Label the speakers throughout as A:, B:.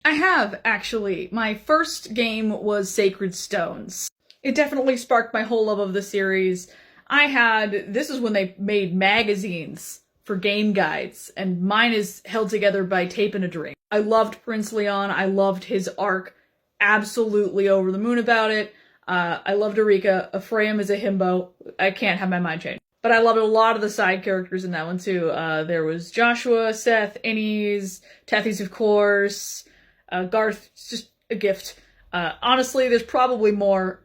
A: I have, actually. My first game was Sacred Stones. It definitely sparked my whole love of the series. This is when they made magazines for game guides, and mine is held together by tape and a dream. I loved Prince Leon, I loved his arc, absolutely over the moon about it. I loved Erika, Ephraim is a himbo, I can't have my mind changed. But I loved a lot of the side characters in that one too. There was Joshua, Seth, Innes, Tethys of course, Garth, it's just a gift. Honestly, there's probably more.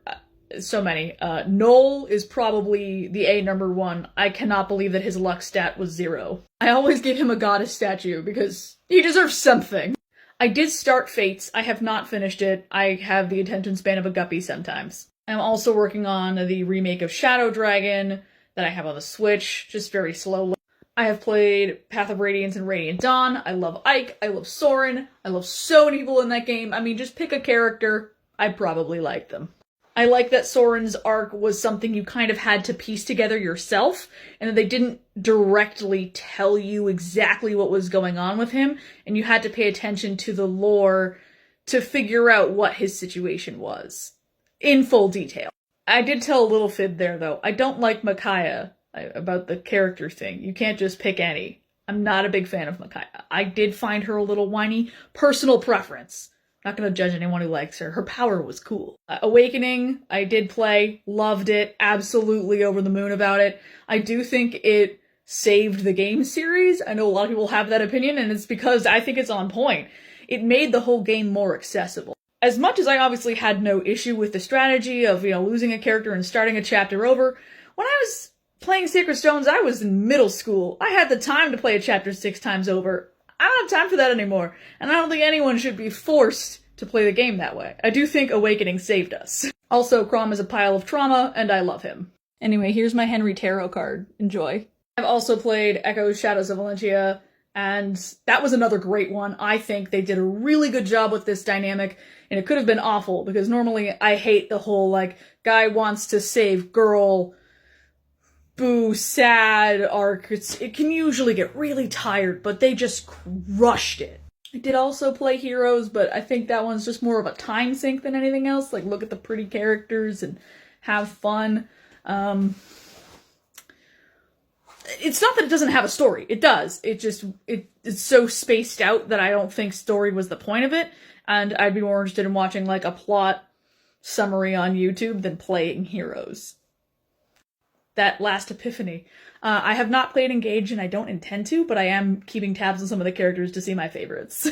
A: So many. Noel is probably the A number one. I cannot believe that his luck stat was 0. I always give him a goddess statue because he deserves something. I did start Fates. I have not finished it. I have the attention span of a guppy sometimes. I'm also working on the remake of Shadow Dragon that I have on the Switch, just very slowly. I have played Path of Radiance and Radiant Dawn. I love Ike. I love Soren. I love so many people in that game. I mean, just pick a character. I'd probably like them. I like that Soren's arc was something you kind of had to piece together yourself, and that they didn't directly tell you exactly what was going on with him, and you had to pay attention to the lore to figure out what his situation was. In full detail. I did tell a little fib there, though. I don't like Micaiah about the character thing. You can't just pick any. I'm not a big fan of Micaiah. I did find her a little whiny. Personal preference. Not gonna judge anyone who likes her. Her power was cool. Awakening, I did play, loved it, absolutely over the moon about it. I do think it saved the game series. I know a lot of people have that opinion, and it's because I think it's on point. It made the whole game more accessible. As much as I obviously had no issue with the strategy of, losing a character and starting a chapter over, when I was playing Sacred Stones, I was in middle school. I had the time to play a chapter 6 times over. I don't have time for that anymore, and I don't think anyone should be forced to play the game that way. I do think Awakening saved us. Also, Crom is a pile of trauma, and I love him. Anyway, here's my Henry Tarot card. Enjoy. I've also played Echoes Shadows of Valentia, and that was another great one. I think they did a really good job with this dynamic, and it could have been awful, because normally I hate the whole, guy wants to save girl, boo, sad arc. It can usually get really tired, but they just crushed it. I did also play Heroes, but I think that one's just more of a time sink than anything else. Look at the pretty characters and have fun. It's not that it doesn't have a story. It does. It's so spaced out that I don't think story was the point of it, and I'd be more interested in watching, a plot summary on YouTube than playing Heroes. That last epiphany. I have not played Engage and I don't intend to, but I am keeping tabs on some of the characters to see my favorites.